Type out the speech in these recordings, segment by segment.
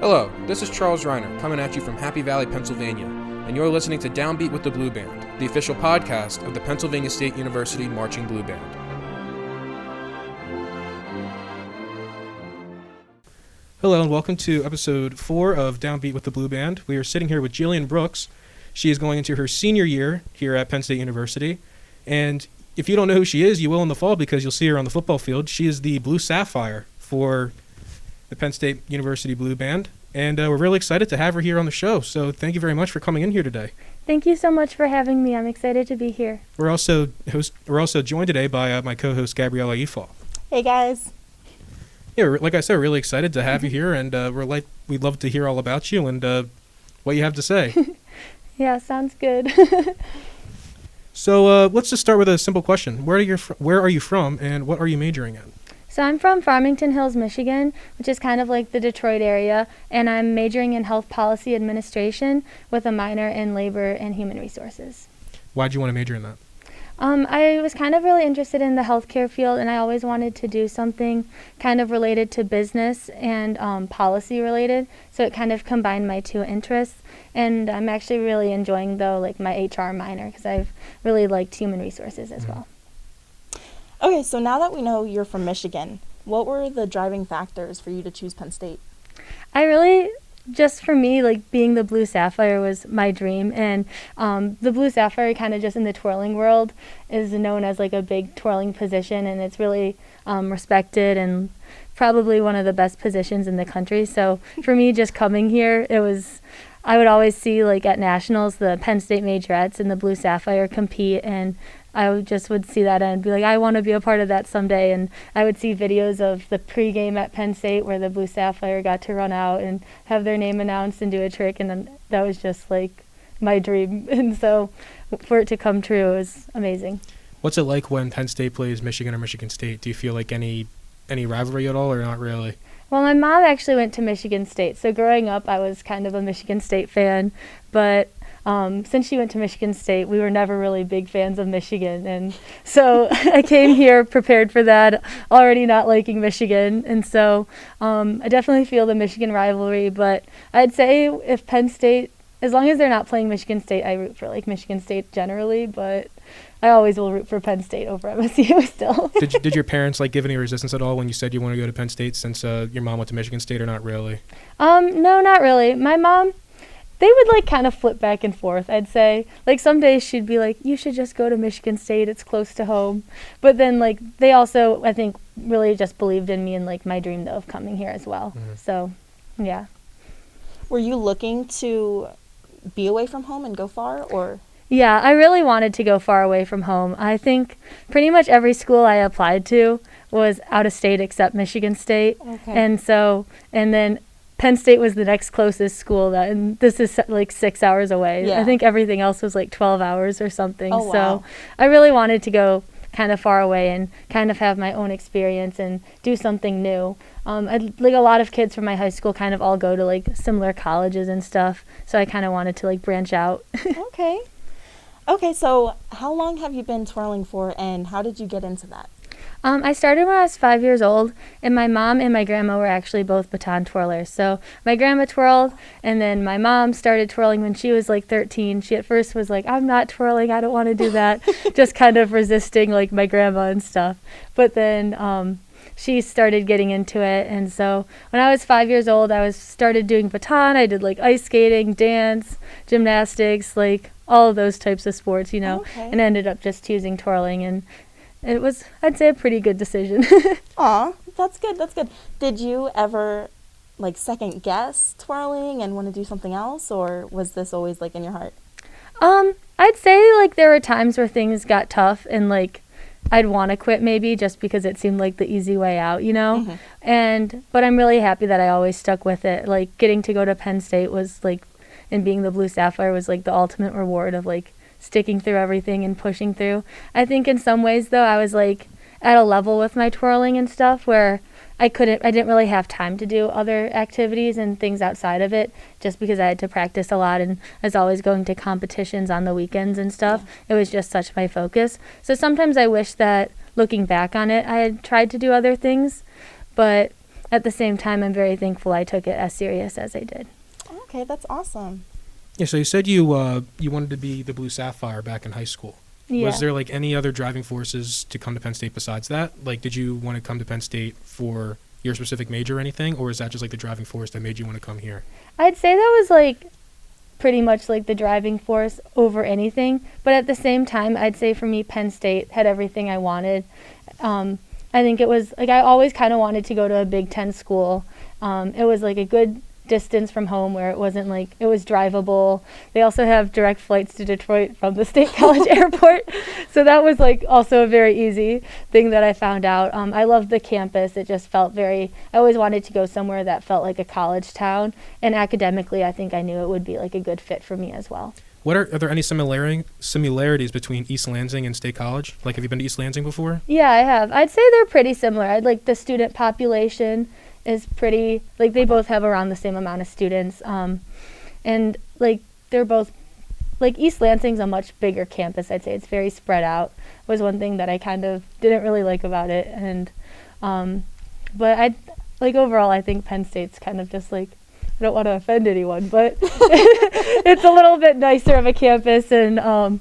Hello, this is Charles Reinert coming at you from Happy Valley, Pennsylvania, and you're listening to Downbeat with the Blue Band, the official podcast of the Pennsylvania State University Marching Blue Band. Hello and welcome to episode 4 of Downbeat with the Blue Band. We are sitting here with Gillian Brooks. She is going into her senior year here at Penn State University, and if you don't know who she is, you will in the fall because you'll see her on the football field. She is the Blue Sapphire for the Penn State University Blue Band, and we're really excited to have her here on the show. So thank you very much for coming in here today. Thank you so much for having me. I'm excited to be here. We're also joined today by my co-host Gabriella Efaw. Hey guys. Yeah, like I said, we're really excited to have you here, and we'd love to hear all about you and what you have to say. Yeah, sounds good. So let's just start with a simple question. Where are you from, and what are you majoring in? So I'm from Farmington Hills, Michigan, which is kind of like the Detroit area, and I'm majoring in health policy administration with a minor in labor and human resources. Why'd you want to major in that? I was kind of really interested in the healthcare field, and I always wanted to do something kind of related to business and policy related, so it kind of combined my two interests. And I'm actually really enjoying, though, like my HR minor, because I've really liked human resources as well. Okay, so now that we know you're from Michigan, what were the driving factors for you to choose Penn State? Just for me, like being the Blue Sapphire was my dream, and the Blue Sapphire kind of just in the twirling world is known as like a big twirling position, and it's really respected and probably one of the best positions in the country. So for me, just coming here, I would always see like at nationals the Penn State majorettes and the Blue Sapphire compete, and I just would see that and be like, I want to be a part of that someday. And I would see videos of the pregame at Penn State where the Blue Sapphire got to run out and have their name announced and do a trick, and then that was just like my dream. And so for it to come true, it was amazing. What's it like when Penn State plays Michigan or Michigan State? Do you feel like any rivalry at all, or not really? Well, my mom actually went to Michigan State, so growing up I was kind of a Michigan State fan, but since she went to Michigan State, we were never really big fans of Michigan, and so I came here prepared for that, already not liking Michigan, and so I definitely feel the Michigan rivalry, but I'd say if Penn State, as long as they're not playing Michigan State, I root for like Michigan State generally, but I always will root for Penn State over MSU still. Did your parents give any resistance at all when you said you want to go to Penn State since your mom went to Michigan State, or not really? No, not really. My mom, they would kind of flip back and forth, I'd say. Like some days she'd be like, you should just go to Michigan State, it's close to home. But then they also, I think, really just believed in me and my dream though of coming here as well. Mm-hmm. So, yeah. Were you looking to be away from home and go far, or? Yeah, I really wanted to go far away from home. I think pretty much every school I applied to was out of state except Michigan State. Okay. And then Penn State was the next closest school, and this is 6 hours away. Yeah. I think everything else was 12 hours or something. Oh, wow. So I really wanted to go kind of far away and kind of have my own experience and do something new. A lot of kids from my high school kind of all go to similar colleges and stuff, so I kind of wanted to branch out. Okay, so how long have you been twirling for, and how did you get into that? I started when I was 5 years old, and my mom and my grandma were actually both baton twirlers. So my grandma twirled, and then my mom started twirling when she was 13. She at first was like, I'm not twirling, I don't want to do that, just kind of resisting my grandma and stuff. But then she started getting into it, and so when I was 5 years old, I started doing baton. I did ice skating, dance, gymnastics, all of those types of sports, and ended up just choosing twirling, and it was, I'd say, a pretty good decision. Aw, that's good. Did you ever second guess twirling and want to do something else, or was this always in your heart? I'd say there were times where things got tough and I'd want to quit maybe just because it seemed like the easy way out, Mm-hmm. But I'm really happy that I always stuck with it. Getting to go to Penn State was and being the Blue Sapphire was the ultimate reward of sticking through everything and pushing through. I think in some ways though I was at a level with my twirling and stuff where I didn't really have time to do other activities and things outside of it just because I had to practice a lot, and I was always going to competitions on the weekends and stuff. Yeah. It was just such my focus. So sometimes I wish that looking back on it I had tried to do other things, but at the same time, I'm very thankful I took it as serious as I did. Okay, that's awesome. Yeah, so you said you wanted to be the Blue Sapphire back in high school. Yeah. Was there like any other driving forces to come to Penn State besides that? Like, did you want to come to Penn State for your specific major or anything, or is that just like the driving force that made you want to come here? I'd say that was like pretty much like the driving force over anything, but at the same time, I'd say for me, Penn State had everything I wanted. I think it was like I always kind of wanted to go to a Big Ten school. It was like a good distance from home where it wasn't like it was drivable. They also have direct flights to Detroit from the State College Airport, so that was like also a very easy thing that I found out. I loved the campus. It just felt I always wanted to go somewhere that felt like a college town, and academically I think I knew it would be like a good fit for me as well. Are there any similarities between East Lansing and State College? Like, have you been to East Lansing before? Yeah, I have. I'd say they're pretty similar. I'd like the student population is pretty, like they both have around the same amount of students. And like they're both, like East Lansing's a much bigger campus, I'd say. It's very spread out, was one thing that I kind of didn't really like about it. And, but overall, I think Penn State's kind of just like, I don't want to offend anyone, but it's a little bit nicer of a campus, and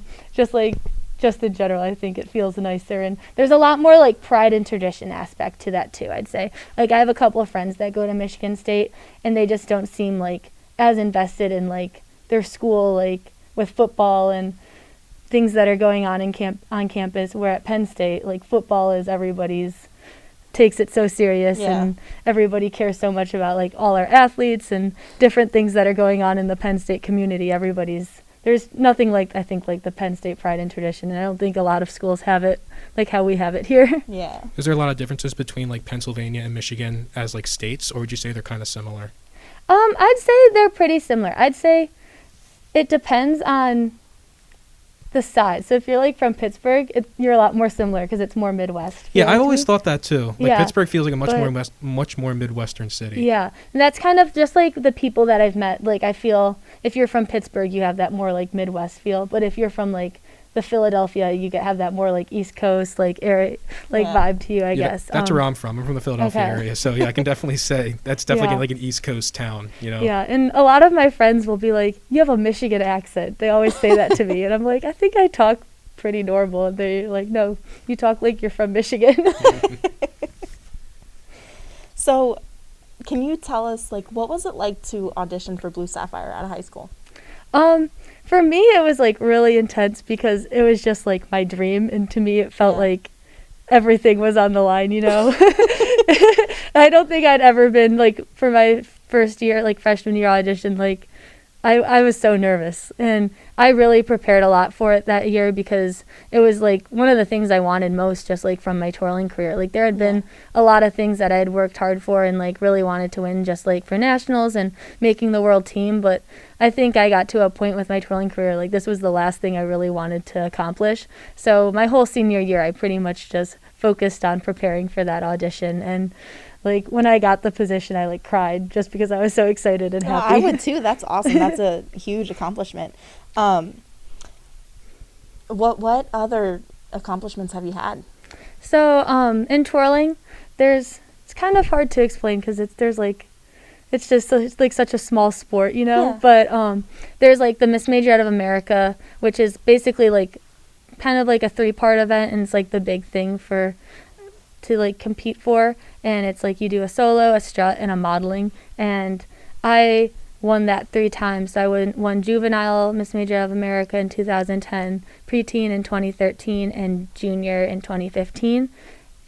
just in general, I think it feels nicer, and there's a lot more like pride and tradition aspect to that too, I'd say. Like I have a couple of friends that go to Michigan State, and they just don't seem like as invested in like their school, like with football and things that are going on on campus, where at Penn State, like football is takes it so serious, and everybody cares so much about like all our athletes and different things that are going on in the Penn State community. There's nothing like, I think, like the Penn State pride and tradition, and I don't think a lot of schools have it like how we have it here. Yeah. Is there a lot of differences between like Pennsylvania and Michigan as like states, or would you say they're kind of similar? I'd say they're pretty similar. I'd say it depends on the size. So if you're like from Pittsburgh, you're a lot more similar because it's more Midwest. Yeah, I always thought that too. Like Yeah, Pittsburgh feels like a much more Midwestern city. Yeah, and that's kind of just like the people that I've met. Like I feel if you're from Pittsburgh, you have that more like Midwest feel. But if you're from like the Philadelphia, you have that more like East Coast like area, like vibe to you, I guess. That's where I'm from. I'm from the Philadelphia area, so yeah, I can definitely say that's definitely like an East Coast town. You know. Yeah, and a lot of my friends will be like, "You have a Michigan accent." They always say that to me, and I'm like, "I think I talk pretty normal." And they're like, "No, you talk like you're from Michigan." So, can you tell us like what was it like to audition for Blue Sapphire out of high school? For me, it was like really intense because it was just like my dream, and to me, it felt like everything was on the line, you know. I don't think I'd ever been like for my first year, like freshman year audition, like I was so nervous, and I really prepared a lot for it that year because it was like one of the things I wanted most, just like from my twirling career. Like there had been a lot of things that I had worked hard for and like really wanted to win, just like for nationals and making the world team. But I think I got to a point with my twirling career, like this was the last thing I really wanted to accomplish. So my whole senior year, I pretty much just focused on preparing for that audition, and like when I got the position, I like cried just because I was so excited and happy. I would too. That's awesome. That's a huge accomplishment. What other accomplishments have you had? So in twirling, it's kind of hard to explain because it's like such a small sport, you know. Yeah. But there's like the Miss Major out of America, which is basically like kind of like a 3-part event, and it's like the big thing to like compete for, and it's like you do a solo, a strut, and a modeling, and I won that 3 times. So I won juvenile Miss Major out of America in 2010, preteen in 2013, and junior in 2015.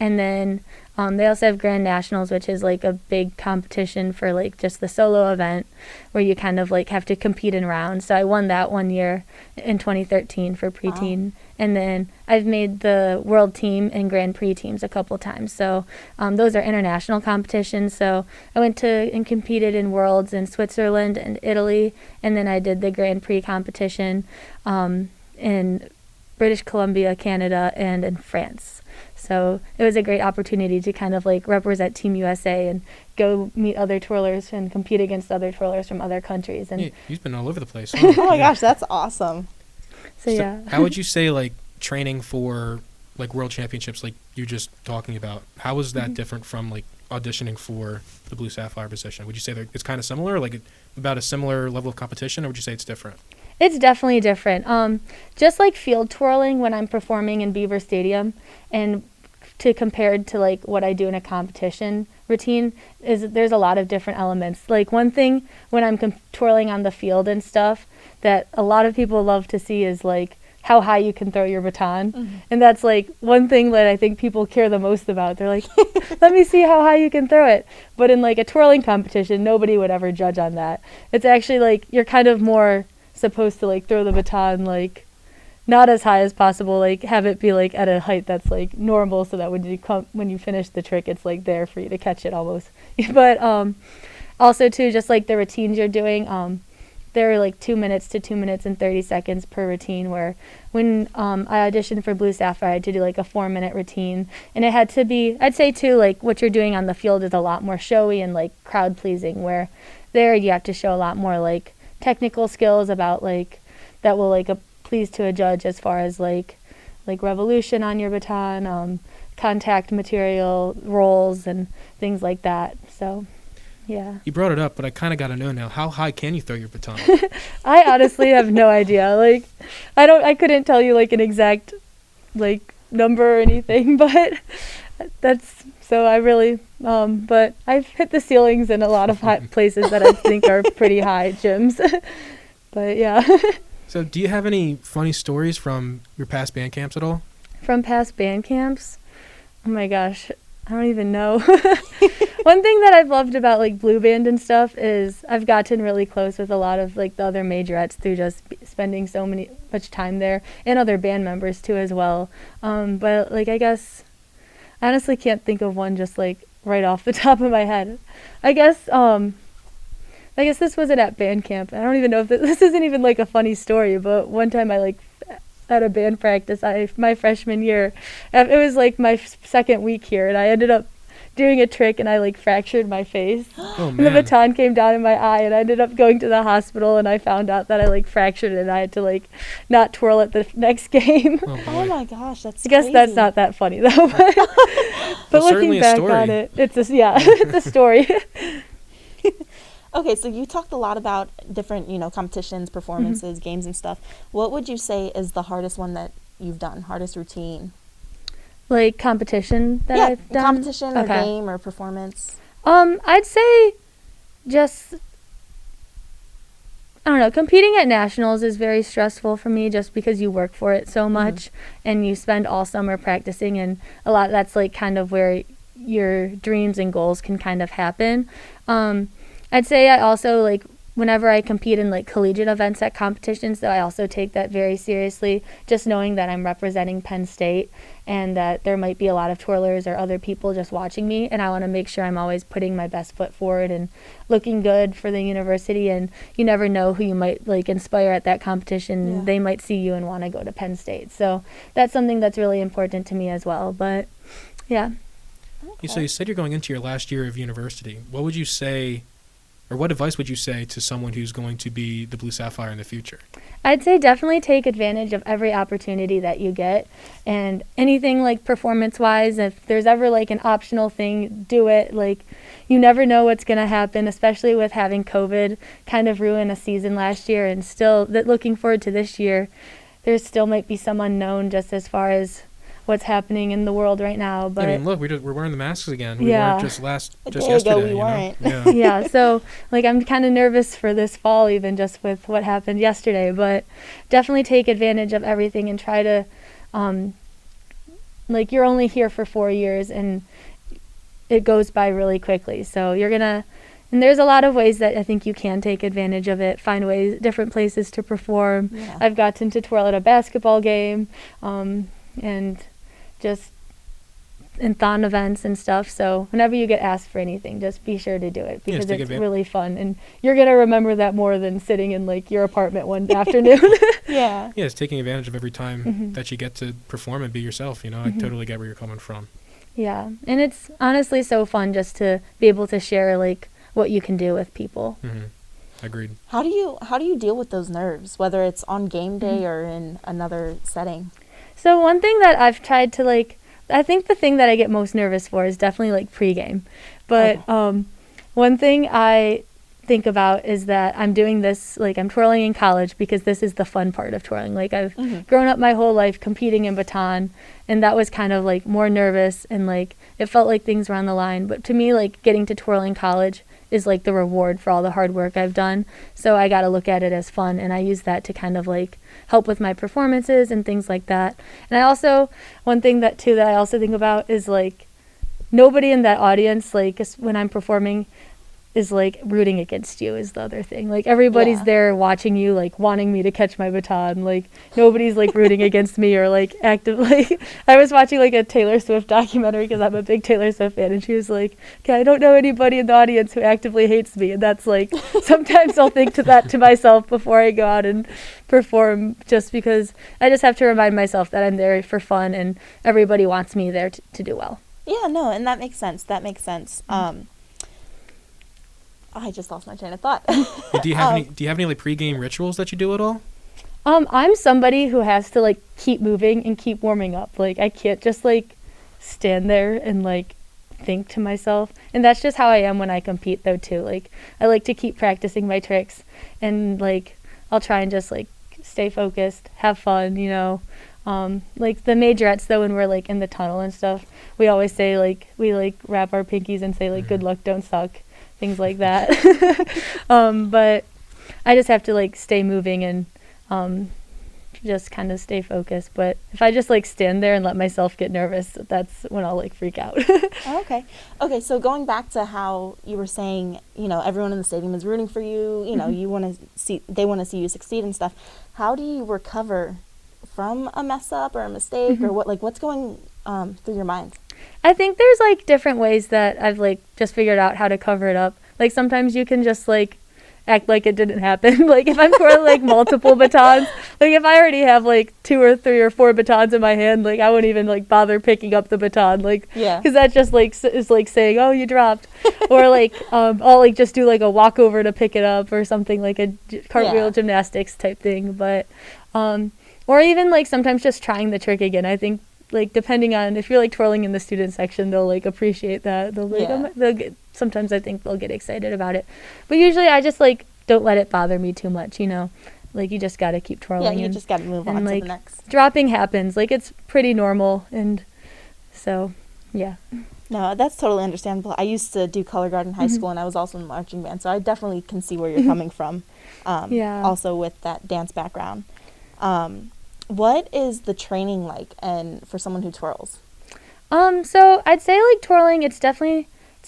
And then they also have Grand Nationals, which is like a big competition for like just the solo event where you kind of like have to compete in rounds. So I won that one year in 2013 for preteen. Wow. And then I've made the world team and Grand Prix teams a couple times. So those are international competitions. So I went to and competed in Worlds in Switzerland and Italy. And then I did the Grand Prix competition in British Columbia, Canada, and in France. So it was a great opportunity to kind of like represent Team USA and go meet other twirlers and compete against other twirlers from other countries. And you've been all over the place. Huh? Oh my gosh, that's awesome. So yeah. How would you say like training for like world championships, like you just talking about, how is that different from like auditioning for the Blue Sapphire position? Would you say that it's kind of similar, like about a similar level of competition, or would you say it's different? It's definitely different. Just like field twirling when I'm performing in Beaver Stadium, and to compared to like what I do in a competition routine, is there's a lot of different elements. Like one thing when I'm twirling on the field and stuff that a lot of people love to see is like how high you can throw your baton. And that's like one thing that I think people care the most about. They're like, let me see how high you can throw it. But in like a twirling competition, nobody would ever judge on that. It's actually like you're kind of more supposed to like throw the baton like not as high as possible, like have it be like at a height that's like normal, so that when you finish the trick, it's like there for you to catch it almost. But also too, just like the routines you're doing, there are like 2 minutes to 2 minutes and 30 seconds per routine, where when I auditioned for Blue Sapphire, I had to do like a 4-minute routine, and it had to be, I'd say too, like what you're doing on the field is a lot more showy and like crowd pleasing, where there you have to show a lot more like technical skills about like that will like please to a judge, as far as like revolution on your baton, contact material, rolls, and things like that. So yeah. You brought it up, but I kind of got to know now, how high can you throw your baton? I honestly have no idea. Like I couldn't tell you like an exact like number or anything, but that's, so I really but I've hit the ceilings in a lot of high places that I think are pretty high gyms. But yeah. So do you have any funny stories from your past band camps at all? From past band camps? Oh my gosh, I don't even know. One thing that I've loved about like blue band and stuff is I've gotten really close with a lot of like the other majorettes through just spending much time there, and other band members too as well. But like I guess I honestly can't think of one just like right off the top of my head. I guess this wasn't at band camp. I don't even know if this isn't even like a funny story, but one time I like at a band practice, my freshman year, it was like my second week here, and I ended up doing a trick and I like fractured my face. Oh, man. And the baton came down in my eye, and I ended up going to the hospital, and I found out that I like fractured it, and I had to like not twirl it the next game. Oh my gosh, that's I guess crazy. that's not that funny though. But looking back on it, it's it's a story. Okay, so you talked a lot about different, competitions, performances, games and stuff. What would you say is the hardest one that you've done, hardest routine? Like competition that I've done? Competition or game or performance. I'd say just, I don't know, competing at nationals is very stressful for me, just because you work for it so much and you spend all summer practicing, and a lot that's like kind of where your dreams and goals can kind of happen. I'd say I also like whenever I compete in like collegiate events at competitions, though, I also take that very seriously, just knowing that I'm representing Penn State and that there might be a lot of twirlers or other people just watching me, and I want to make sure I'm always putting my best foot forward and looking good for the university. And you never know who you might like inspire at that competition. Yeah. They might see you and want to go to Penn State. So that's something that's really important to me as well. But yeah. Okay. So you said you're going into your last year of university. What would you say, or what advice would you say to someone who's going to be the Blue Sapphire in the future? I'd say definitely take advantage of every opportunity that you get, and anything like performance-wise, if there's ever like an optional thing, do it. Like, you never know what's going to happen, especially with having COVID kind of ruin a season last year, and still looking forward to this year. There still might be some unknown just as far as what's happening in the world right now. But I mean, look, we're wearing the masks again. We Yeah. weren't just A day yesterday. ago we weren't. Yeah. yeah, so like I'm kind of nervous for this fall, even just with what happened yesterday, but definitely take advantage of everything and try to like, you're only here for 4 years and it goes by really quickly, so and there's a lot of ways that I think you can take advantage of it, find ways, different places to perform. Yeah. I've gotten to twirl at a basketball game, and just in thon events and stuff. So whenever you get asked for anything, just be sure to do it, because take it's advantage. really fun, and you're gonna remember that more than sitting in like your apartment one afternoon. Yeah. Yeah, it's taking advantage of every time that you get to perform and be yourself. I totally get where you're coming from. Yeah, and it's honestly so fun just to be able to share like what you can do with people. Agreed. How do you deal with those nerves, whether it's on game day or in another setting? So one thing that I've tried to like I think the thing that I get most nervous for is definitely like pregame. But one thing I think about is that I'm doing this, like I'm twirling in college because this is the fun part of twirling. Like I've grown up my whole life competing in baton, and that was kind of like more nervous and like it felt like things were on the line. But to me, like getting to twirl in college is like the reward for all the hard work I've done. So I got to look at it as fun, and I use that to kind of like help with my performances and things like that. And I also, one thing that too that I also think about is like nobody in that audience, like when I'm performing, is like rooting against you is the other thing. Like everybody's there watching you, like wanting me to catch my baton. Like nobody's like rooting against me or like actively. I was watching like a Taylor Swift documentary because I'm a big Taylor Swift fan, and she was like, okay, I don't know anybody in the audience who actively hates me. And that's like, sometimes I'll think to that to myself before I go out and perform, just because I just have to remind myself that I'm there for fun and everybody wants me there to do well. Yeah, no, and that makes sense. I just lost my train of thought. Do you have any like pregame rituals that you do at all? I'm somebody who has to like keep moving and keep warming up. Like I can't just like stand there and like think to myself. And that's just how I am when I compete though too. Like I like to keep practicing my tricks, and like I'll try and just like stay focused, have fun, you know. Like the majorettes though, when we're like in the tunnel and stuff, we always say like we like wrap our pinkies and say like good luck, don't suck. Things like that. But I just have to like stay moving and just kind of stay focused. But if I just like stand there and let myself get nervous, that's when I'll like freak out. Okay, so going back to how you were saying, you know, everyone in the stadium is rooting for you, you know, they want to see you succeed and stuff. How do you recover from a mess up or a mistake or what's going through your mind? I think there's like different ways that I've like just figured out how to cover it up. Like sometimes you can just like act like it didn't happen. Like if I'm twirling like multiple batons, like if I already have like 2 or 3 or 4 batons in my hand, like I won't even like bother picking up the baton, like because that just like is like saying, oh, you dropped. Or like I'll like just do like a walkover to pick it up or something, like a cartwheel gymnastics type thing. But or even like sometimes just trying the trick again. I think like depending on if you're like twirling in the student section, they'll like appreciate that. They'll like sometimes I think they'll get excited about it. But usually I just like don't let it bother me too much, you know. Like you just got to keep twirling. Yeah, you just got to move on to the next. Dropping happens. Like it's pretty normal, and so yeah. No, that's totally understandable. I used to do color guard in high school, and I was also in marching band, so I definitely can see where you're coming from. Also with that dance background. What is the training like and for someone who twirls? So I'd say like twirling, it's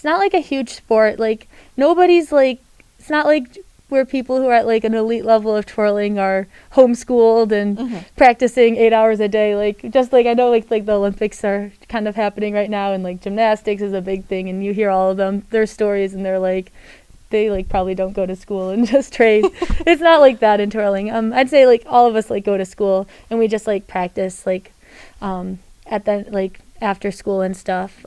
not like a huge sport. Like nobody's like, it's not like where people who are at like an elite level of twirling are homeschooled and practicing 8 hours a day. Like just like I know like the Olympics are kind of happening right now, and like gymnastics is a big thing, and you hear all of them, their stories, and they're like, they like probably don't go to school and just train. It's not like that in twirling. I'd say like all of us like go to school and we just like practice like at the like after school and stuff.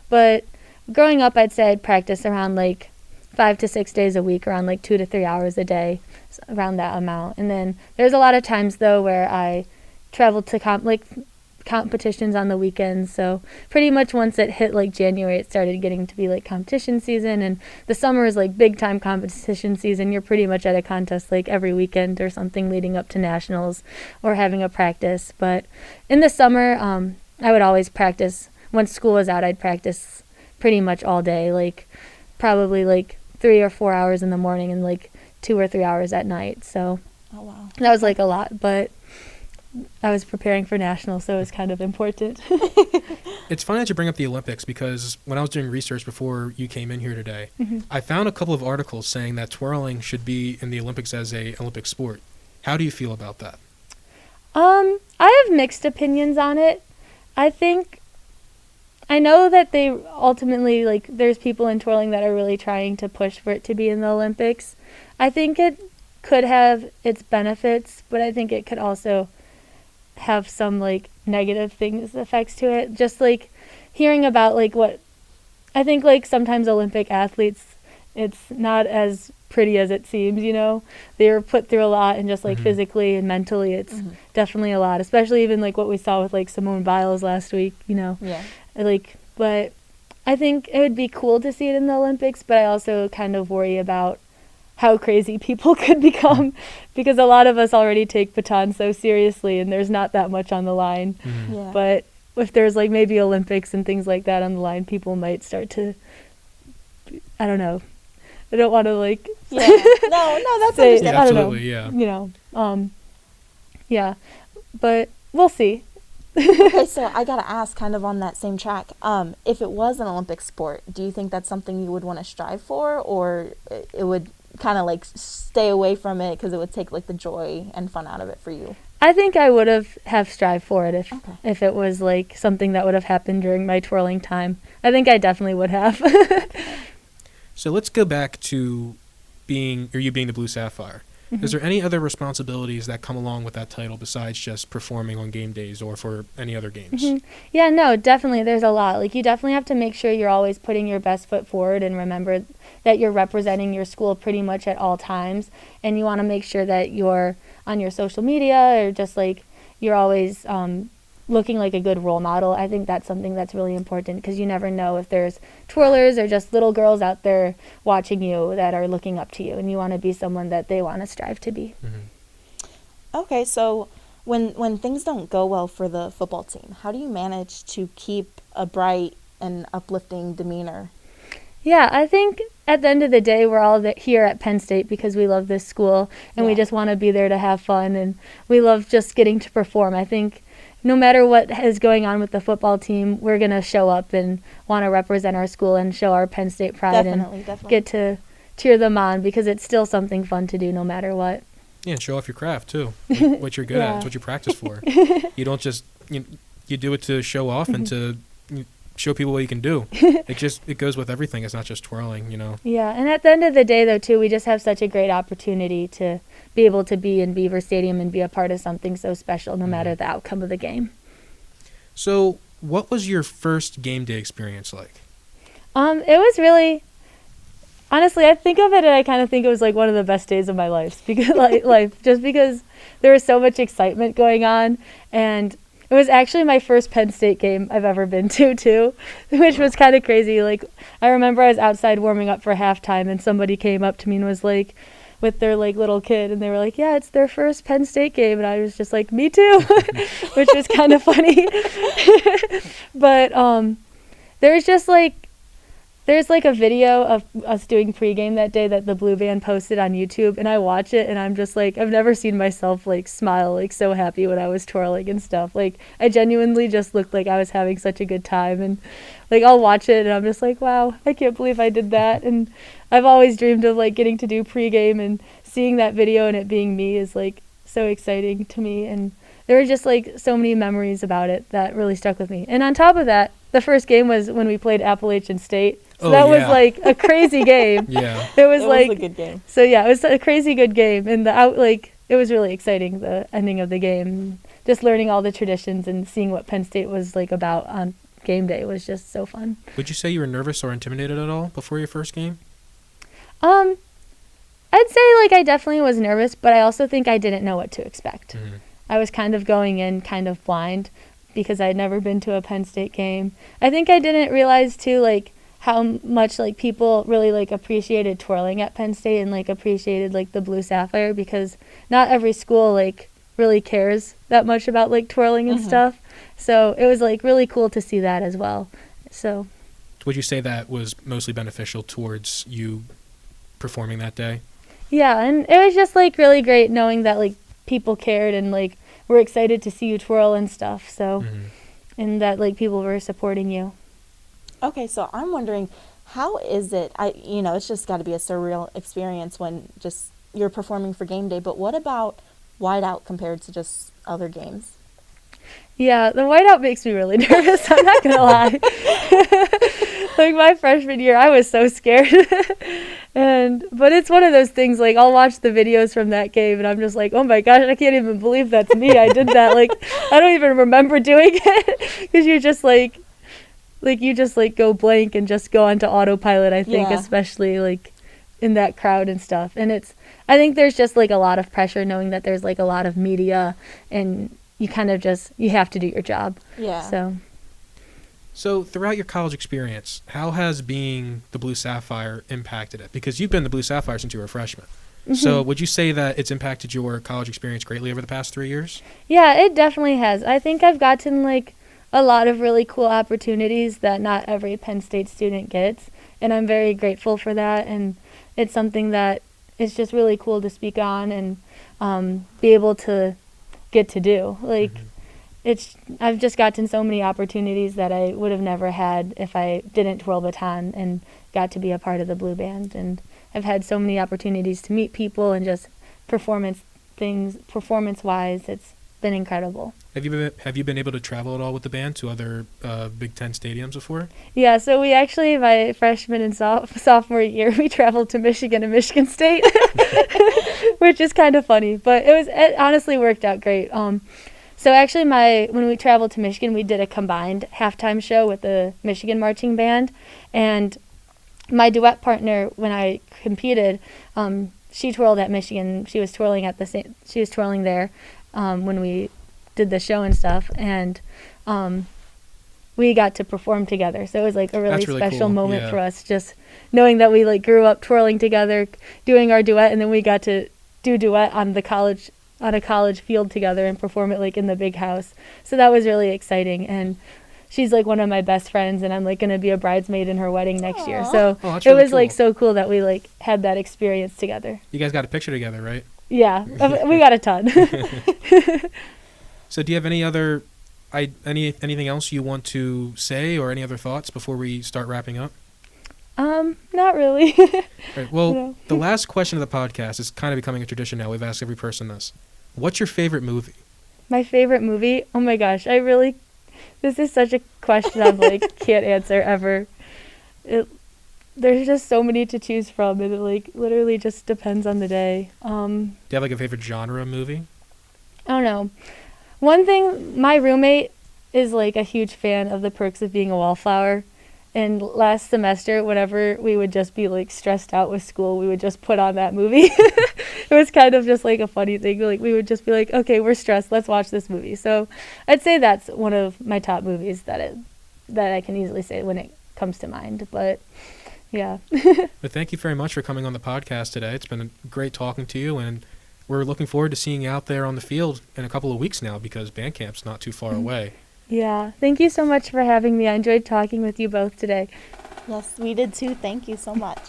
But growing up, I'd say I'd practice around like 5 to 6 days a week, around like 2 to 3 hours a day, around that amount. And then there's a lot of times though where I traveled to competitions on the weekends. So pretty much once it hit like January, it started getting to be like competition season, and the summer is like big time competition season. You're pretty much at a contest like every weekend or something leading up to nationals or having a practice. But in the summer, I would always practice. Once school was out, I'd practice pretty much all day, like probably like 3 or 4 hours in the morning and like 2 or 3 hours at night. So that was like a lot, but I was preparing for nationals, so it was kind of important. It's funny that you bring up the Olympics, because when I was doing research before you came in here today, I found a couple of articles saying that twirling should be in the Olympics as a Olympic sport. How do you feel about that? I have mixed opinions on it. I know that they ultimately, like, there's people in twirling that are really trying to push for it to be in the Olympics. I think it could have its benefits, but I think it could also have some like negative effects to it. Just like hearing about like what I think like sometimes Olympic athletes, it's not as pretty as it seems, you know. They were put through a lot, and just like physically and mentally, it's definitely a lot, especially even like what we saw with like Simone Biles last week, you know. Yeah. Like, but I think it would be cool to see it in the Olympics, but I also kind of worry about how crazy people could become, because a lot of us already take baton so seriously, and there's not that much on the line. Yeah. But if there's like maybe Olympics and things like that on the line, people might start to, I don't know. I don't want to like. Yeah. No, that's say, understandable. I don't know. Absolutely, yeah. You know, yeah, but we'll see. Okay, so I gotta ask, kind of on that same track, if it was an Olympic sport, do you think that's something you would want to strive for, or it would kind of like stay away from it because it would take like the joy and fun out of it for you? I think I would have strived for it if it was like something that would have happened during my twirling time. I think I definitely would have. So let's go back to you being the Blue Sapphire. Is there any other responsibilities that come along with that title besides just performing on game days or for any other games? Yeah, no, definitely. There's a lot. Like, you definitely have to make sure you're always putting your best foot forward, and remember that you're representing your school pretty much at all times. And you want to make sure that you're on your social media, or just like you're always looking like a good role model. I think that's something that's really important, because you never know if there's twirlers or just little girls out there watching you that are looking up to you, and you want to be someone that they want to strive to be. Okay, so when things don't go well for the football team, how do you manage to keep a bright and uplifting demeanor? Yeah, I think at the end of the day, we're all here at Penn State because we love this school, and we just want to be there to have fun, and we love just getting to perform. I think no matter what is going on with the football team, we're going to show up and want to represent our school and show our Penn State pride, Definitely. Get to cheer them on, because it's still something fun to do no matter what. Yeah, and show off your craft too. What you're good at. It's what you practice for. You don't just you do it to show off and to show people what you can do. It goes with everything. It's not just twirling, you know. Yeah, and at the end of the day, though, too, we just have such a great opportunity to be able to be in Beaver Stadium and be a part of something so special, no matter the outcome of the game. So, what was your first game day experience like? It was really, honestly, I think of it and I kind of think it was like one of the best days of my life, because just because there was so much excitement going on, and it was actually my first Penn State game I've ever been to, too, which was kind of crazy. Like, I remember I was outside warming up for halftime, and somebody came up to me and was like, with their like little kid, and they were like, yeah, it's their first Penn State game, and I was just like, me too, which was kind of funny. But there's like a video of us doing pregame that day that the Blue Band posted on YouTube, and I watch it, and I'm just like, I've never seen myself like smile like so happy when I was twirling and stuff. Like, I genuinely just looked like I was having such a good time, and like I'll watch it and I'm just like, wow, I can't believe I did that. And I've always dreamed of like getting to do pregame, and seeing that video and it being me is like so exciting to me. And there were just like so many memories about it that really stuck with me. And on top of that, the first game was when we played Appalachian State. So that was like a crazy game. Yeah. It was a good game. So yeah, it was a crazy good game, and it was really exciting, the ending of the game. Just learning all the traditions and seeing what Penn State was like about on game day was just so fun. Would you say you were nervous or intimidated at all before your first game? I'd say like I definitely was nervous, but I also think I didn't know what to expect. I was kind of going in kind of blind because I'd never been to a Penn State game. I think I didn't realize too like how much like people really like appreciated twirling at Penn State, and like appreciated like the Blue Sapphire, because not every school like really cares that much about like twirling and stuff. So it was like really cool to see that as well. So would you say that was mostly beneficial towards you performing that day? Yeah, and it was just like really great knowing that like people cared and like were excited to see you twirl and stuff. So and that like people were supporting you. Okay, so I'm wondering, how is it? It's just got to be a surreal experience when just you're performing for game day. But what about whiteout compared to just other games? Yeah, the whiteout makes me really nervous. I'm not gonna lie. Like my freshman year, I was so scared. But it's one of those things. Like I'll watch the videos from that game, and I'm just like, oh my gosh, I can't even believe that's me. I did that. Like I don't even remember doing it, because you're just like you just like go blank and just go onto autopilot. I think, especially like in that crowd and stuff. And I think there's just like a lot of pressure knowing that there's like a lot of media and you kind of just, you have to do your job. Yeah. So throughout your college experience, how has being the Blue Sapphire impacted it? Because you've been the Blue Sapphire since you were a freshman. Mm-hmm. So would you say that it's impacted your college experience greatly over the past 3 years? Yeah, it definitely has. I think I've gotten like a lot of really cool opportunities that not every Penn State student gets. And I'm very grateful for that. And it's something that is just really cool to speak on and be able to get to do. Like, I've just gotten so many opportunities that I would have never had if I didn't twirl baton and got to be a part of the Blue Band. And I've had so many opportunities to meet people and just performance-wise, it's been incredible. Have you been able to travel at all with the band to other Big Ten stadiums before? Yeah, so we actually, my freshman and sophomore year, we traveled to Michigan and Michigan State, which is kind of funny, but it honestly worked out great. So actually, when we traveled to Michigan, we did a combined halftime show with the Michigan marching band, and my duet partner, when I competed, she twirled at Michigan. She was twirling there when we did the show and stuff, and we got to perform together. So it was like a really special cool. moment for us, just knowing that we like grew up twirling together, doing our duet, and then we got to do duet on a college field together and perform it like in the big house. So that was really exciting, and she's like one of my best friends, and I'm like going to be a bridesmaid in her wedding next year. So that's it really was like so cool that we like had that experience together. You guys got a picture together, right? Yeah, we got a ton. So do you have anything else you want to say or any other thoughts before we start wrapping up? Not really. Right, well, No. The last question of the podcast is kind of becoming a tradition now. We've asked every person this. What's your favorite movie? My favorite movie? Oh my gosh, this is such a question I'm like can't answer ever. There's just so many to choose from, and it like literally just depends on the day. Do you have like a favorite genre movie? I don't know. One thing, my roommate is like a huge fan of The Perks of Being a Wallflower. And last semester, whenever we would just be like stressed out with school, we would just put on that movie. It was kind of just like a funny thing. Like we would just be like, okay, we're stressed, let's watch this movie. So I'd say that's one of my top movies that I can easily say when it comes to mind. But yeah. But thank you very much for coming on the podcast today. It's been great talking to you, and we're looking forward to seeing you out there on the field in a couple of weeks now because band camp's not too far away. Yeah. Thank you so much for having me. I enjoyed talking with you both today. Yes, we did too. Thank you so much.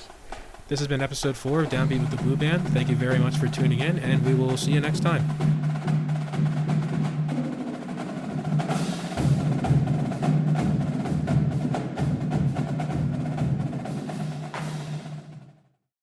This has been episode 4 of Downbeat with the Blue Band. Thank you very much for tuning in, and we will see you next time.